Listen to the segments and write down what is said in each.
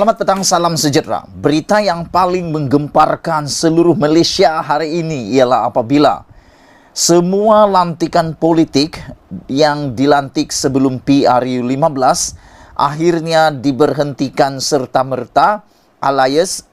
Selamat petang, salam sejahtera. Berita yang paling menggemparkan seluruh Malaysia hari ini ialah apabila semua lantikan politik yang dilantik sebelum PRU15 akhirnya diberhentikan serta-merta alias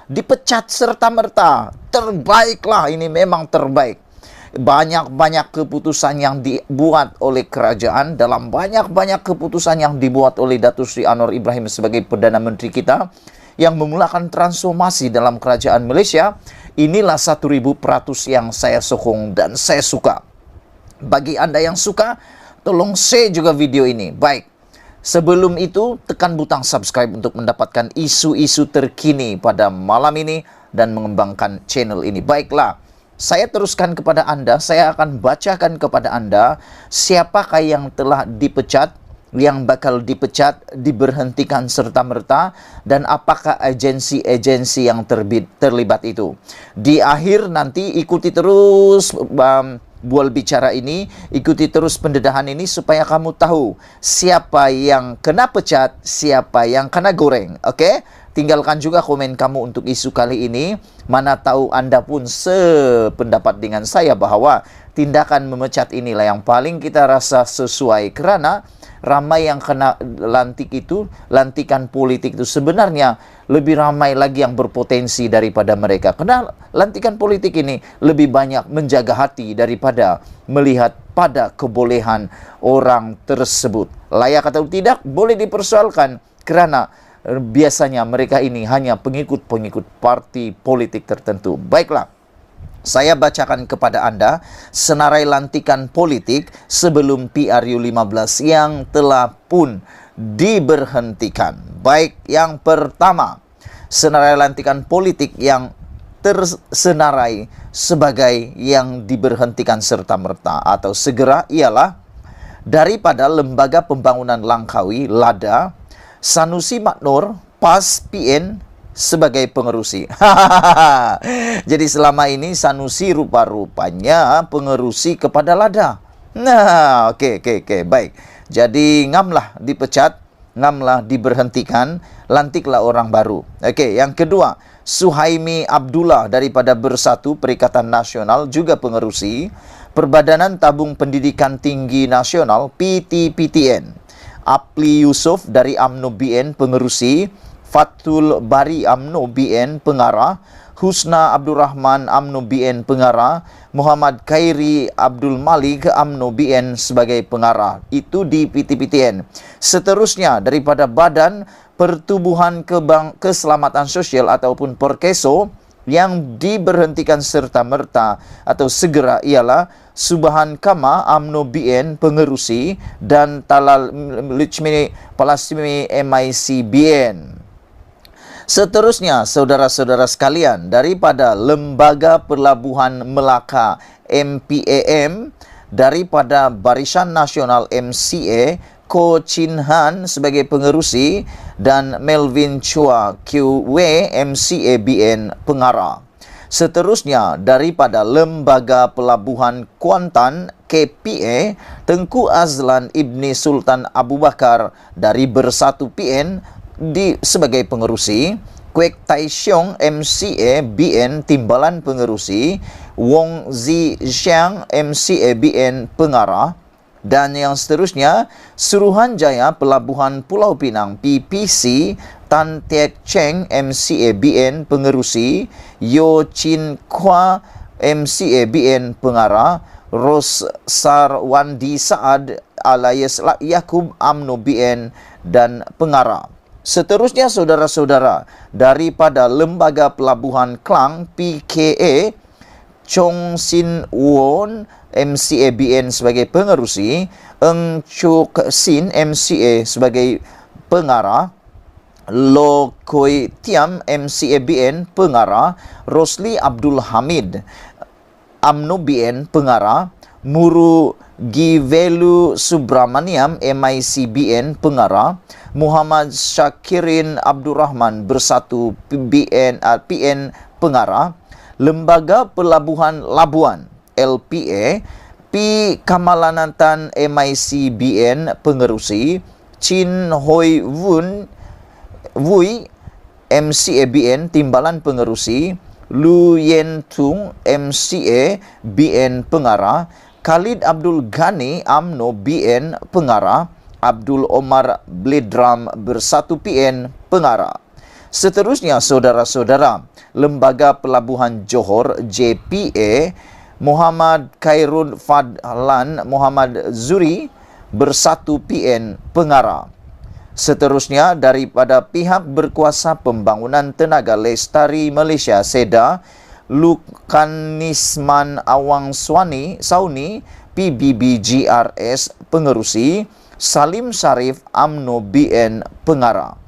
dipecat serta-merta. Terbaiklah, ini memang terbaik. Banyak-banyak keputusan yang dibuat oleh kerajaan, dalam banyak-banyak keputusan yang dibuat oleh Datuk Seri Anwar Ibrahim sebagai Perdana Menteri kita yang memulakan transformasi dalam kerajaan Malaysia. Inilah 1000% yang saya sokong dan saya suka. Bagi anda yang suka, tolong share juga video ini. Baik, sebelum itu tekan butang subscribe untuk mendapatkan isu-isu terkini pada malam ini dan mengembangkan channel ini. Baiklah, saya teruskan kepada Anda, saya akan bacakan kepada Anda siapakah yang telah dipecat, yang bakal dipecat, diberhentikan serta-merta, dan apakah agensi-agensi yang terlibat itu. Di akhir nanti ikuti terus bual bicara ini, ikuti terus pendedahan ini supaya kamu tahu siapa yang kena pecat, siapa yang kena goreng. Oke? Tinggalkan juga komen kamu untuk isu kali ini. Mana tahu Anda pun sependapat dengan saya bahwa tindakan memecat inilah yang paling kita rasa sesuai, karena ramai yang kena lantikan politik itu sebenarnya lebih ramai lagi yang berpotensi daripada mereka. Karena lantikan politik ini lebih banyak menjaga hati daripada melihat pada kebolehan orang tersebut. Layak atau tidak boleh dipersoalkan, karena biasanya mereka ini hanya pengikut-pengikut parti politik tertentu. Baiklah, saya bacakan kepada Anda senarai lantikan politik sebelum PRU15 yang telah pun diberhentikan. Baik, yang pertama, senarai lantikan politik yang tersenarai sebagai yang diberhentikan serta-merta atau segera ialah daripada Lembaga Pembangunan Langkawi LADA, Sanusi Maknur PAS PN sebagai pengerusi. Jadi selama ini Sanusi rupa-rupanya pengerusi kepada LADA. Nah, oke, baik. Jadi ngamlah dipecat, ngamlah diberhentikan, lantiklah orang baru. Oke, yang kedua, Suhaimi Abdullah daripada Bersatu Perikatan Nasional juga pengerusi. Perbadanan Tabung Pendidikan Tinggi Nasional PTPTN. Apli Yusof dari UMNO BN pengerusi, Fatul Bari UMNO BN pengarah, Husna Abdul Rahman UMNO BN pengarah, Muhammad Khairi Abdul Malik UMNO BN sebagai pengarah. Itu di PTPTN. Seterusnya daripada Badan Pertubuhan Keselamatan Sosial ataupun Perkeso yang diberhentikan serta-merta atau segera ialah Subhan Kama UMNO BN pengerusi dan Talal Lichmi Palasmi MIC BN. Seterusnya, saudara-saudara sekalian, daripada Lembaga Pelabuhan Melaka MPAM, daripada Barisan Nasional MCA Ko Chin Han sebagai pengerusi dan Melvin Chua QW MCA BN pengarah. Seterusnya daripada Lembaga Pelabuhan Kuantan KPA, Tengku Azlan Ibni Sultan Abu Bakar dari Bersatu PN sebagai pengerusi, Kwek Tai Siong MCA BN Timbalan pengerusi, Wong Zi Xiang MCA BN pengarah. Dan yang seterusnya, Suruhanjaya Pelabuhan Pulau Pinang PPC Tan Teck Cheng MCA BN pengerusi, Yo Chin Kwa MCA BN pengarah, Ros Sarwandi Saad alias Yakub UMNO BN dan pengarah. Seterusnya, saudara-saudara, daripada Lembaga Pelabuhan Klang PKA, Chong Sin Won MCA BN sebagai pengerusi, Eng Chuk Sin MCA sebagai pengarah, Lo Koi Tiam MCA BN pengarah, Rosli Abdul Hamid UMNO BN pengarah, Muru Givelu Subramaniam MIC BN pengarah, Muhammad Syakirin Abdurrahman Bersatu PN pengarah, Lembaga Pelabuhan Labuan LPA P. Kamalanatan MIC BN pengerusi, Chin Hoi Wun Wui MCA-BN Timbalan Pengerusi, Lu Yen Tung MCA BN Pengarah, Khalid Abdul Ghani UMNO BN Pengarah, Abdul Omar Bledram Bersatu PN Pengarah. Seterusnya, saudara-saudara, Lembaga Pelabuhan Johor JPA, Muhammad Khairul Fadlan Muhammad Zuri Bersatu PN Pengarah. Seterusnya, daripada pihak berkuasa pembangunan tenaga lestari Malaysia SEDA, Lukanisman Awang Sauni PBBGRS Pengerusi, Salim Sarif UMNO BN Pengarah.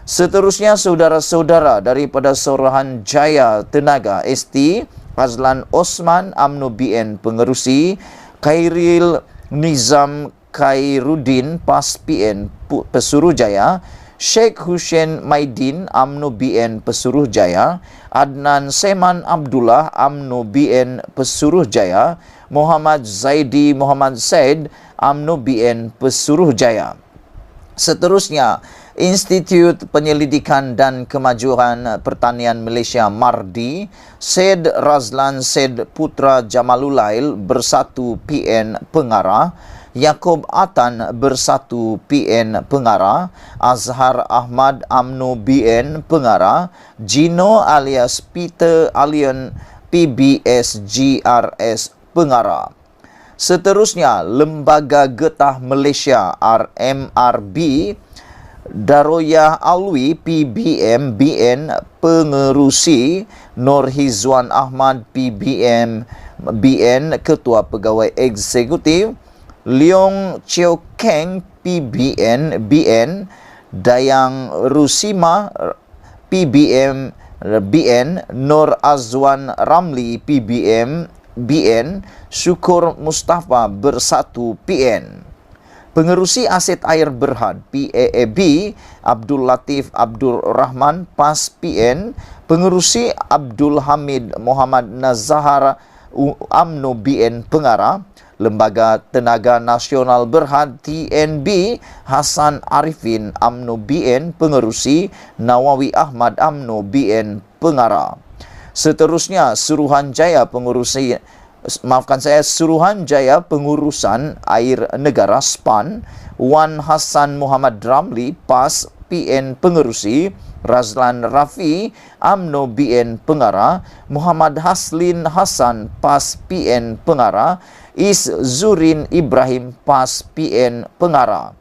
Seterusnya, saudara-saudara, daripada Suruhanjaya Tenaga ST, Azlan Osman UMNO BN Pengerusi, Khairil Nizam Khairuddin PAS PN Pesuruhjaya, Sheikh Hussein Maidin UMNO BN Pesuruhjaya, Adnan Seman Abdullah UMNO BN Pesuruhjaya, Muhammad Zaidi Muhammad Said UMNO BN Pesuruhjaya. Seterusnya, Institut Penyelidikan dan Kemajuan Pertanian Malaysia MARDI, Syed Razlan Syed Putra Jamalulail Bersatu PN Pengarah, Yaakob Atan Bersatu PN Pengarah, Azhar Ahmad UMNO BN Pengarah, Gino alias Peter Alien PBSGRS Pengarah. Seterusnya, Lembaga Getah Malaysia RMRB, Daroyah Alwi PBM BN Pengerusi, Nur Hizwan Ahmad PBM BN Ketua Pegawai Eksekutif, Leong Cheo Keng PBN BN, Dayang Rusima PBM BN, Nur Azwan Ramli PBM BN, Syukur Mustafa Bersatu PN. Pengerusi Aset Air Berhad PAAB, Abdul Latif Abdul Rahman PAS PN, Pengerusi Abdul Hamid Muhammad Nazahar UMNO BN Pengarah, Lembaga Tenaga Nasional Berhad TNB, Hasan Arifin UMNO BN Pengerusi, Nawawi Ahmad UMNO BN Pengarah. Seterusnya, Suruhanjaya Pengurusan Air Negara SPAN, Wan Hasan Muhammad Ramli PAS PN Pengerusi, Razlan Rafi UMNO BN Pengarah, Muhammad Haslin Hasan PAS PN Pengarah, Is Zurin Ibrahim PAS PN Pengarah.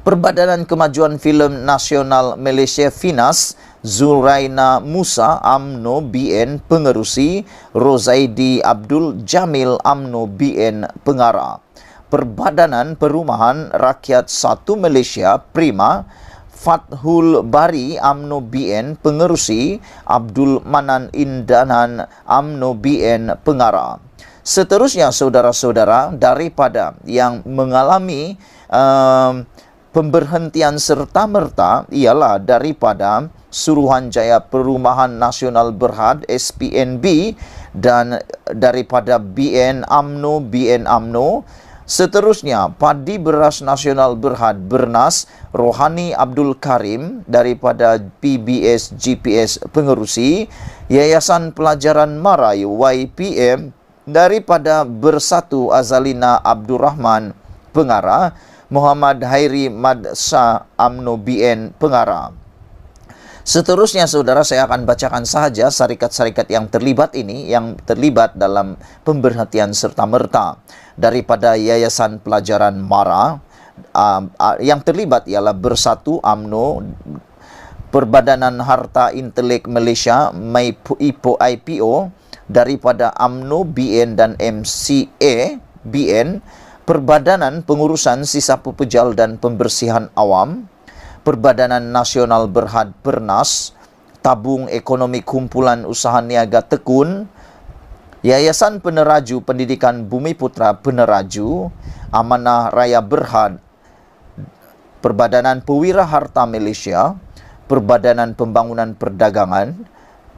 Perbadanan Kemajuan Filem Nasional Malaysia FINAS, Zuraina Musa UMNO BN Pengerusi, Rozaidi Abdul Jamil UMNO BN Pengarah. Perbadanan Perumahan Rakyat 1 Malaysia Prima, Fathul Bari UMNO BN Pengerusi, Abdul Manan Indanan UMNO BN Pengarah. Seterusnya, saudara-saudara, daripada yang mengalami pemberhentian serta-merta ialah daripada Suruhanjaya Perumahan Nasional Berhad SPNB dan daripada BN UMNO. Seterusnya, Padi Beras Nasional Berhad Bernas, Rohani Abdul Karim daripada PBS GPS Pengerusi, Yayasan Pelajaran Marai YPM daripada Bersatu Azalina Abdurrahman Pengarah, Muhammad Hairi Madsa UMNO BN Pengarah. Seterusnya, saudara, saya akan bacakan sahaja syarikat-syarikat yang terlibat ini, yang terlibat dalam pemberhentian serta-merta. Daripada Yayasan Pelajaran Mara, yang terlibat ialah Bersatu UMNO, Perbadanan Harta Intelek Malaysia IPO, daripada UMNO BN dan MCA BN, Perbadanan Pengurusan Sisa Pepejal dan Pembersihan Awam, Perbadanan Nasional Berhad Pernas, Tabung Ekonomi Kumpulan Usaha Niaga Tekun, Yayasan Peneraju Pendidikan Bumi Putra Peneraju, Amanah Raya Berhad, Perbadanan Pewira Harta Malaysia, Perbadanan Pembangunan Perdagangan,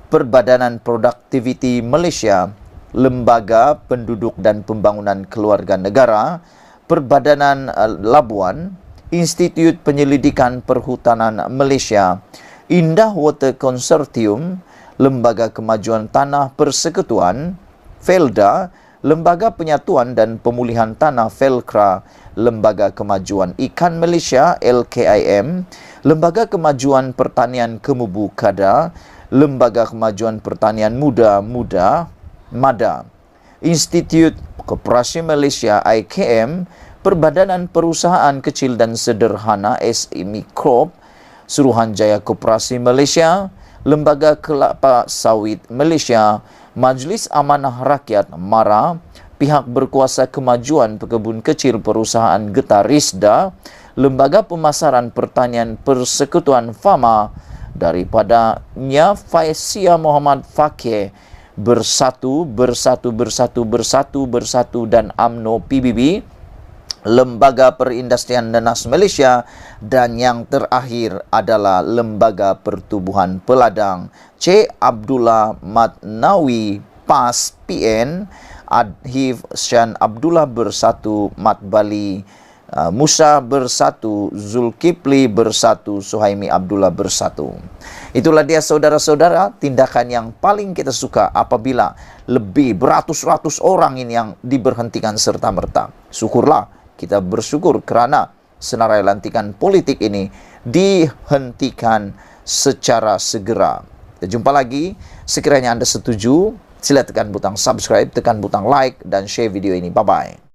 Perbadanan Produktiviti Malaysia, Lembaga Penduduk dan Pembangunan Keluarga Negara, Perbadanan Labuan, Institut Penyelidikan Perhutanan Malaysia, Indah Water Consortium, Lembaga Kemajuan Tanah Persekutuan, Felda, Lembaga Penyatuan dan Pemulihan Tanah Felkra, Lembaga Kemajuan Ikan Malaysia LKIM, Lembaga Kemajuan Pertanian Kemubu Kada, Lembaga Kemajuan Pertanian Muda MADA, Institut Koperasi Malaysia IKM, Perbadanan Perusahaan Kecil dan Sederhana SME Corp, Suruhanjaya Koperasi Malaysia, Lembaga Kelapa Sawit Malaysia, Majlis Amanah Rakyat MARA, Pihak Berkuasa Kemajuan Pekebun Kecil Perusahaan Getah Risda, Lembaga Pemasaran Pertanian Persekutuan FAMA, daripadanya Faizia Muhammad Fakih, Bersatu dan UMNO PBB, Lembaga Perindustrian Nanas Malaysia, dan yang terakhir adalah Lembaga Pertubuhan Peladang C. Abdullah Matnawi PAS PN, Adhif Syan Abdullah Bersatu, Mat Bali Musa Bersatu, Zulkifli Bersatu, Suhaimi Abdullah Bersatu. Itulah dia saudara-saudara, tindakan yang paling kita suka apabila lebih beratus-ratus orang ini yang diberhentikan serta-merta. Syukurlah, kita bersyukur kerana senarai lantikan politik ini dihentikan secara segera. Kita jumpa lagi, sekiranya Anda setuju, sila tekan butang subscribe, tekan butang like dan share video ini. Bye-bye.